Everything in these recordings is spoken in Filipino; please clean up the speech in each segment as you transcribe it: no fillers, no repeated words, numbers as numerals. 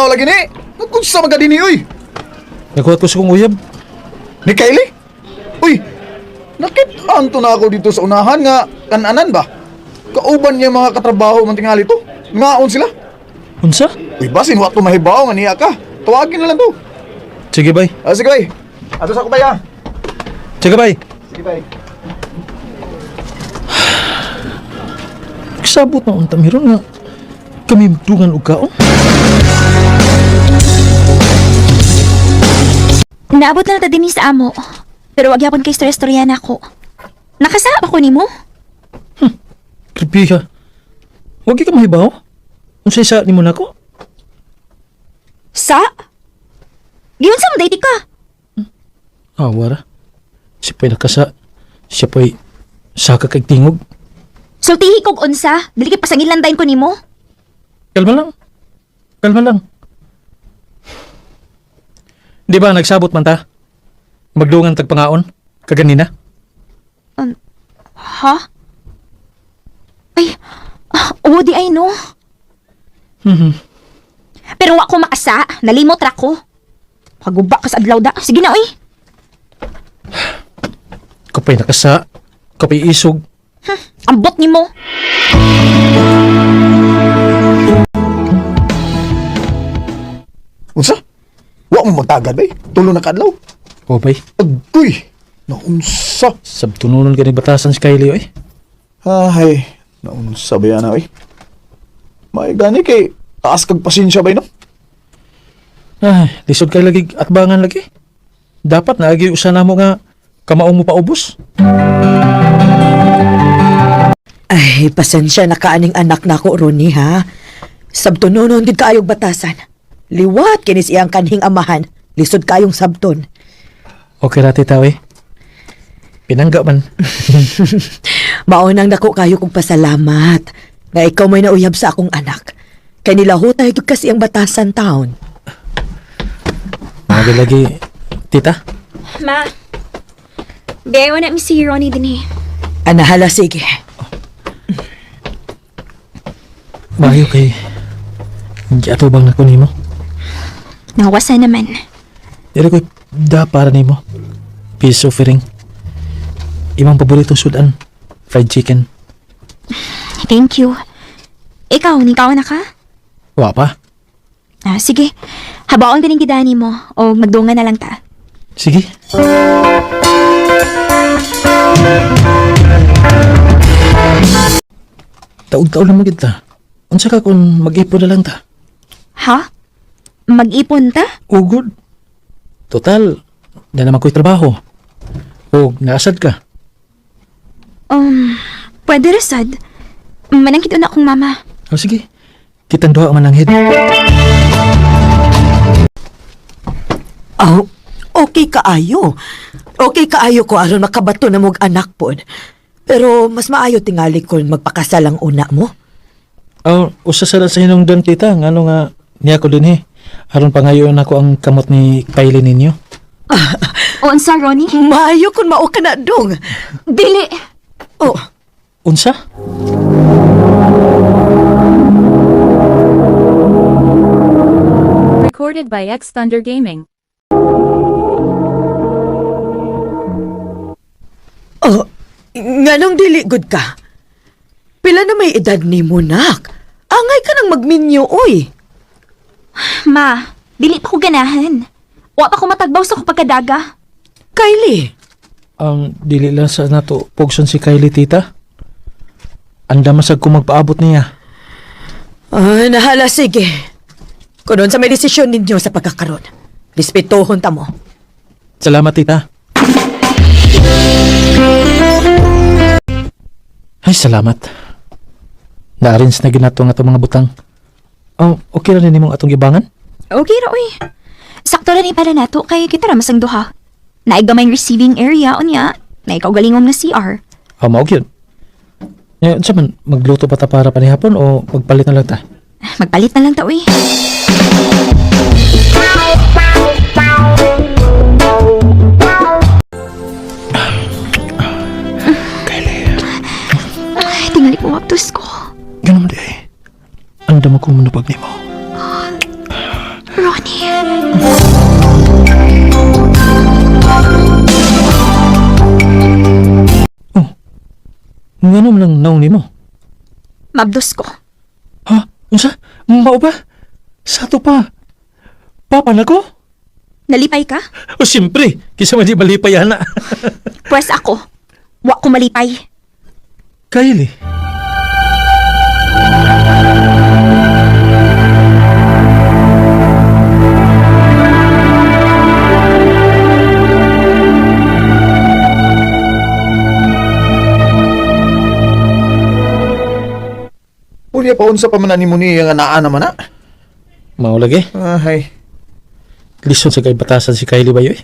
lagi ni. Nagkunsa magadi ni, uy. Nakuhat ko sa kong uyab. Ni Kylie? Uy, nakitaan to na ako dito sa unahan nga kananan ba? Kauban niya mga katrabaho man tingali to. Ngaon sila. Unsa? Uy, basin wa to mahibaw nga niya ka. Tawagin na lang to. Sige bay. Sige, bay. Ato sa ko bay, ha? Sige bay. Sige, bay. Nagsabot na unta meron nga kami magtungan og kaon. Naabot na ta din sa amo. Pero wag yapon kay istorya-istoryan ako. Nakasama ako nimo? Creepy ka. Huwag ka mahibaw. Unsay sa ni mo nako? Sa? Giyon sa mo ka? Wara. Si pa'y nakasa. Siya pa'y saka kay tingog. Sultihi kog unsa, dili kay pasangilandayn ko nimo. Kalma lang. Kalma lang. Di ba nagsabot man ta? Magdungan tagpangaon? Kaganina? Ha? Ay, oo di ay no. Pero wa ko makasa, nalimot ra ko. Paguba ka sa adlaw da. Sige na, oy. Kapay nakasa. Kapay isog. Ambot nimo. Unsa? Wa mo magtagad, bay. Tulo na kadlaw. O bay. Agoy! Naunsa? Sabtununon ka ni batasan si Kylie oy. Ay, naunsa ba yan, oy? May gani kay taas kag pasensya, bay, no? Ay, lisod kay lagi at bangan lagi. Dapat naagi usa namo nga kamaong mo paubos. Ay, pasensya na kaaning anak na ko, Ronnie, ha? Sabtunonon gid kaayog batasan. Liwat kinis iyang kanhing amahan. Lisod kayong sabton. Okay ra tita oy. Pinangga man. Maunang dako kayo kong pasalamat nga ikaw may nauyab sa akong anak. Kay nilahutay ito kasi ang batasan taon. Mga lagi tita. Ma. Bewa na mi si Ronnie din eh. Anahala, sige. Bayo kay hindi atubang ako nimo. Nawasa naman. Dili ko da para nimo. Peace offering. Imong paboritong sudan, fried chicken. Thank you. Ikaw, nikaw na ka? Wa pa. Sige. Habaon ka ng gidani mo o magdungan na lang ta. Sige. Taud-taud lang magita. Unsa ka kung mag-ipon na lang ta? Ha? Mag-ipon ta? Oh, good. Total, na naman ko'y trabaho. O, naasad ka. Pwede rasad. Manangkit na akong mama. O sige, kitang duha ang mananghid. Oh, okay kaayo. Okay kaayo ko aron makabato na mong anak pod. Pero mas maayo tingali kung magpakasal ang una mo. Usa sa hinungdan tita, ngano nga niya ko din aron pangayon ako ang kamot ni Kylie ninyo. O, unsa, Ronnie? Maayo kung mao ka na dong. Dili! Oh, Unsa? Recorded by X Thunder Gaming. nganong dili good ka? Pila na may edad ni mo, nak? Angay ka nang magminyo, oy. Ma, dili pa ko ganahan. Wa pa ko matagbaw sa pagkadaga. Kylie, Ang dili lang sa nato pugson si Kylie tita. Anda masag ko magpaabot niya. nahala sige. Kunon sa may desisyon ninyo sa pagkakaroon. Respetuhon ta mo. Salamat tita. Ay, salamat. Na-arrange na ginato nga itong mga butang. Okay na rin mong atong gibangan? Okay ra, oy. Sakto ra ni para nato kay kita ra masang duha. Naigamay receiving area unya. Naikaugalingom na CR. Maog yun. Ngayon, sa man, magluto pa ta para panihapon o magpalit na lang ta? Magpalit na lang ta, uy. Tingali ko waptos ko. Ganun mo di ay. Anda mo kung manupag ni mo. ani. Ngano man ang naong nimo? Mabdos ko. Ha? Unsa? Mao ba? Sato pa. Papa na ko? Nalipay ka? O siyempre, kisa man di malipay ana. Pwes ako. Wa ko malipay. Kylie. Unya pa unsa pa man ni mo ni nga naa naman na. Mao lagi. Ay, Lison sa kay batasan si Kylie ba yoy?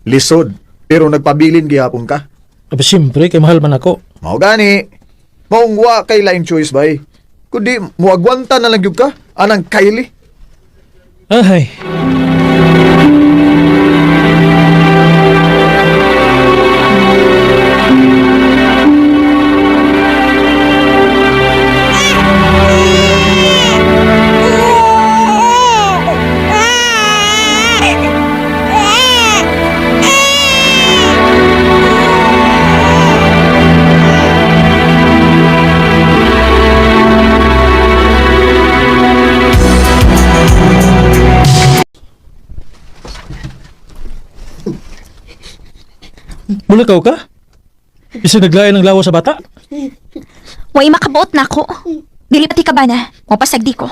lisod. Pero nagpabilin gihapon ka. Aba siyempre, kay mahal man ako. Mao gani. Maong wa kay lain choice bay. Kundi muagwanta na lang gyud ka anang Kylie. Ay. Mulakaw ka? Isa naglayan ng lawas sa bata? Way makabuot na ako. Dili pati ka ba na? Mapasagdi ko.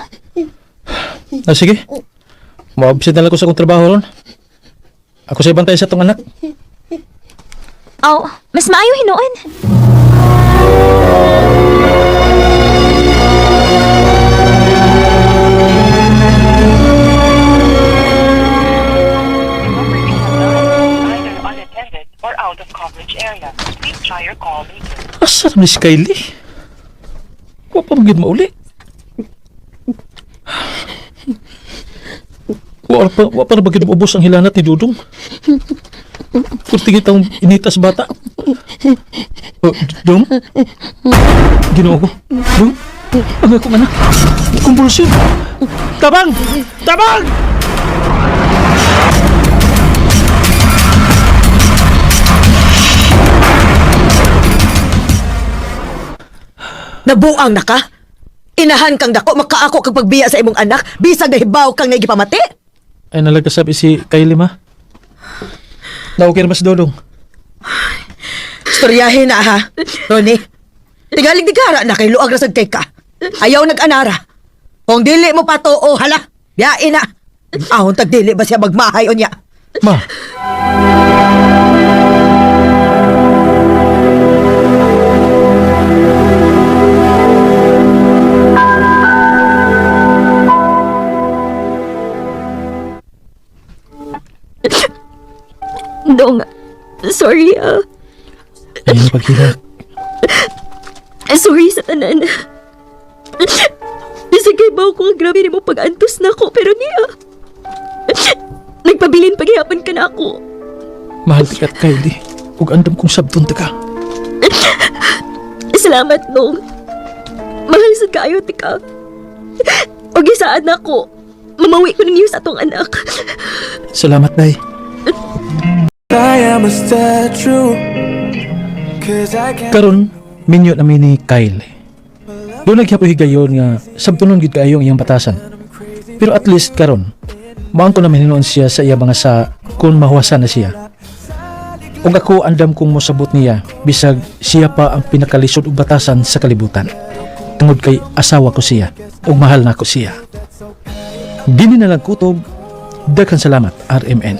Ah, sige. Maabsent na lang ko sa akong trabaho ron. Ako sa bantay sa tong anak. Aw, mas maayo hinuon. Either unattended or out of coverage area. Please try your call later. Asa naman si Kylie? Wa pa magid mauli. Wa pa na bagid maubos ang hilanat ni Dudong. Kurtigit ang initas bata. Oh, Dong? Ginoo ko. Dong? Ang akong anak. Kumbulsyon. Tabang! Tabang! Nabuang na ka? Inahan kang dako, makaako kag pagbiya sa imong anak, bisag nahibaw kang nagipamati? Ay nalagkasabi si Kylie, ma. Naukir mas Dodong. Storyahin na ha, Ronnie. Tigalig di gara na kay luag rasag kay ka. Ayaw nag-anara. Kung dili mo patuo, hala, biyain na. Ahon tag dili ba siya magmahay o niya? Ma. Dong, sorry Ayun na paghilak. Sorry sa tanan. Sige ba ako grabe ni mo pag-antos na ako pero niya. Nagpabilin paghihapon ka na ako. Mahal ti kat Kylie. Ug andam kong sabton ta ka. Salamat Dong. Mahal sa kayo tika. O gisaad na ako. Mamawi ko ninyo sa atong anak. Salamat, day. Karon, minyo namin ni Kyle. Doon naghiapoy higayon nga sabtunon gid kaayo ang iyang batasan. Pero at least karon, maang ko naman hinuon siya sa iya mga sa kung mahuwasan na siya. Ug ako andam kong mosabot niya bisag siya pa ang pinakalisod og batasan sa kalibutan. Tungod kay asawa ko siya ug mahal na ko siya. Dini na lang kutob. Daghang salamat, RMN.